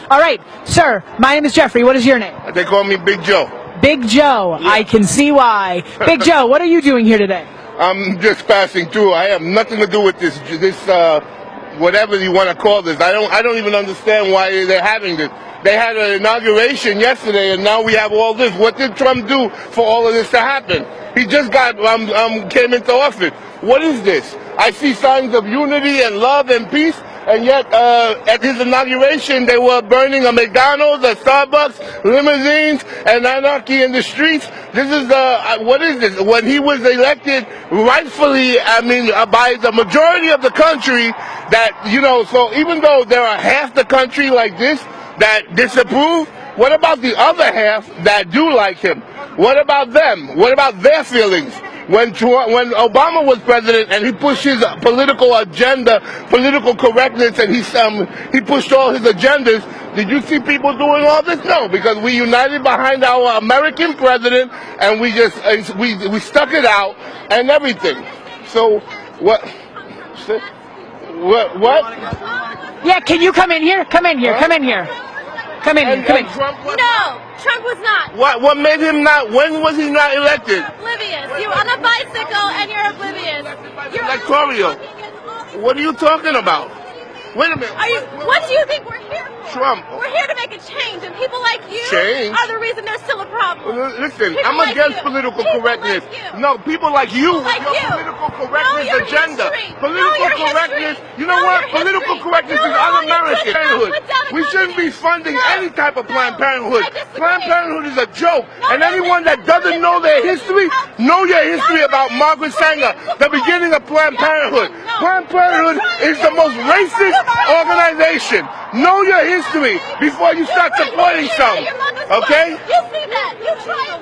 All right, sir, my name is Jeffrey. What is your name? They call me Big Joe. Big Joe. Yeah. I can see why. Big Joe, what are you doing here today? I'm just passing through. I have nothing to do with this whatever you want to call this. I don't even understand why they're having this. They had an inauguration yesterday, and now we have all this. What did Trump do for all of this to happen? He just came into office. What is this? I see signs of unity and love and peace, and yet at his inauguration they were burning a McDonald's, a Starbucks, limousines, and anarchy in the streets. This is what is this? When he was elected rightfully, I mean, by the majority of the country, that, you know, so even though there are half the country like this that disapprove, what about the other half that do like him? What about them? What about their feelings? When Obama was president and he pushed his political agenda, political correctness, and he pushed all his agendas, did you see people doing all this? No, because we united behind our American president, and we stuck it out and everything. So what? Yeah, can you come in here? Come in here. Huh? Come in here. Come in. Come in. Trump was not. What made him not? When was he not elected? You're oblivious. You're on a bicycle and you're oblivious. You're electoral. What are you talking about? Wait a minute. What do you think we're here for? Trump. We're here to make a change, and people like you are the reason there's still a problem. Listen, people I'm against political correctness. No, people like you with your political correctness agenda. Political correctness, you know what? Political correctness is un-American. We shouldn't be funding any type of Planned Parenthood. Planned Parenthood is a joke. And anyone that doesn't know their history, know your history about Margaret Sanger, the beginning of Planned Parenthood. Planned Parenthood is the most racist organization. Know your history before you start supporting some. Okay? You see that? You try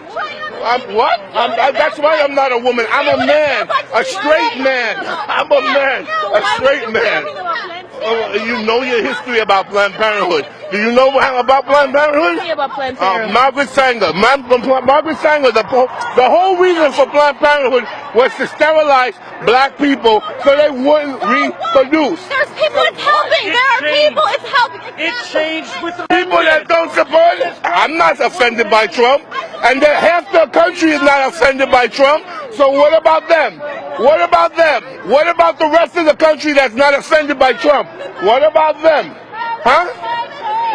what? That's why I'm not a woman. I'm a man. A straight man. I'm a man. A straight man. You know your history about Planned Parenthood. Do you know about Planned Parenthood? About Planned Parenthood. Margaret Sanger. Margaret Sanger, the whole reason for Planned Parenthood was to sterilize black people so they wouldn't reproduce. There's people it's helping. There are people it's helping. It changed with the people that don't support it. I'm not offended by Trump. And half the country is not offended by Trump. So what about them? What about them? What about the rest of the country that's not offended by Trump? What about them? Huh?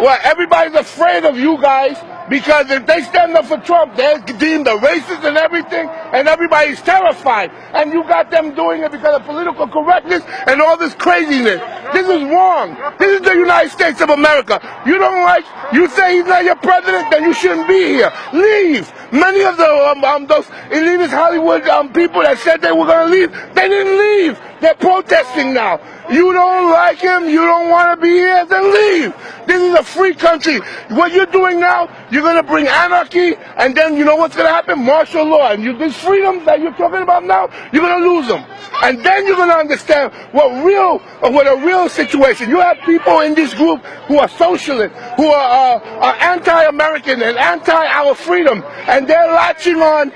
Well, everybody's afraid of you guys because if they stand up for Trump, they're deemed a racist and everything, and everybody's terrified. And you got them doing it because of political correctness and all this craziness. This is wrong. This is the United States of America. You don't like, you say he's not your president, then you shouldn't be here. Leave. Many of those elitist Hollywood people that said they were going to leave, they didn't leave. They're protesting now. You don't like him, you don't want to be here, then leave. This is a free country. What you're doing now, you're going to bring anarchy, and then you know what's going to happen? Martial law. And these freedoms that you're talking about now, you're going to lose them. And then you're going to understand what a real situation. You have people in this group who are socialists, who are anti-American and anti-our freedom, and they're latching on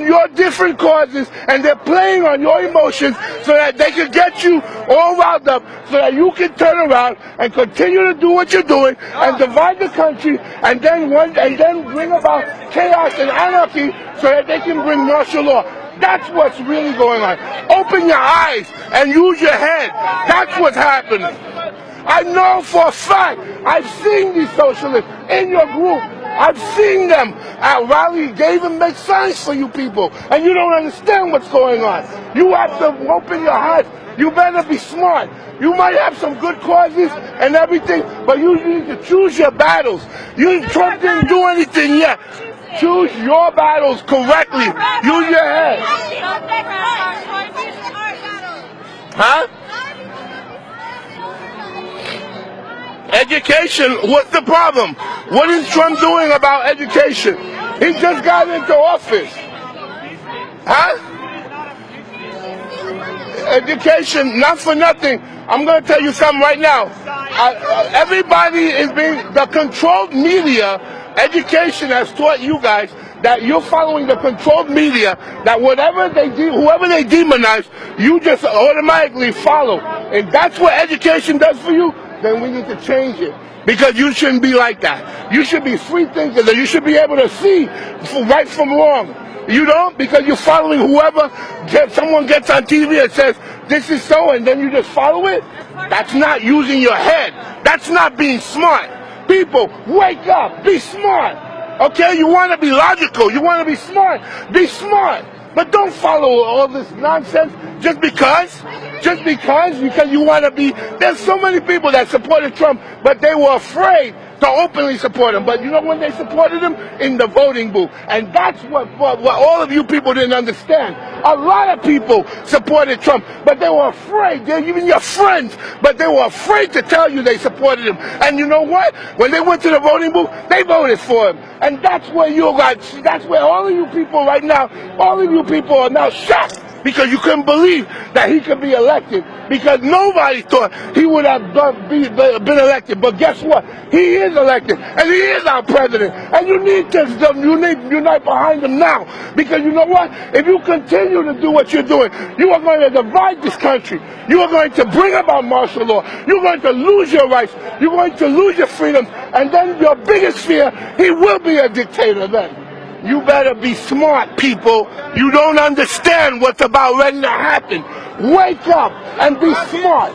your different causes, and they're playing on your emotions so that they can get you all riled up, so that you can turn around and continue to do what you're doing and divide the country, and then bring about chaos and anarchy so that they can bring martial law. That's what's really going on. Open your eyes and use your head. That's what's happening. I know for a fact. I've seen these socialists in your group. I've seen them at rallies. They even make signs for you people. And you don't understand what's going on. You have to open your eyes. You better be smart. You might have some good causes and everything, but you need to choose your battles. Trump didn't do anything yet. Choose your battles correctly. Use your head. Huh? Education, what's the problem? What is Trump doing about education? He just got into office. Huh? Education, not for nothing. I'm going to tell you something right now. Everybody is the controlled media. Education has taught you guys that you're following the controlled media, that whoever they demonize, you just automatically follow. And that's what education does for you. then we need to change it. Because you shouldn't be like that. You should be free thinkers, and you should be able to see right from wrong. You don't, because you're following whoever. Someone gets on TV and says, this is so, and then you just follow it. That's not using your head. That's not being smart. People, wake up. Be smart. Okay? You want to be logical. You want to be smart. Be smart. But don't follow all this nonsense just because you want to be. There's so many people that supported Trump, but they were afraid to openly support him. But you know when they supported him? In the voting booth. And that's what all of you people didn't understand. A lot of people supported Trump, but they were afraid. They're even your friends, but they were afraid to tell you they supported him. And you know what? When they went to the voting booth, they voted for him. And that's where that's where all of you people right now, all of you people are now shocked. Because you couldn't believe that he could be elected. Because nobody thought he would have been elected. But guess what? He is elected. And he is our president. And you need to unite behind him now. Because you know what? If you continue to do what you're doing, you are going to divide this country. You are going to bring about martial law. You're going to lose your rights. You're going to lose your freedoms. And then your biggest fear, he will be a dictator then. You better be smart, people. You don't understand what's about ready to happen. Wake up and be smart.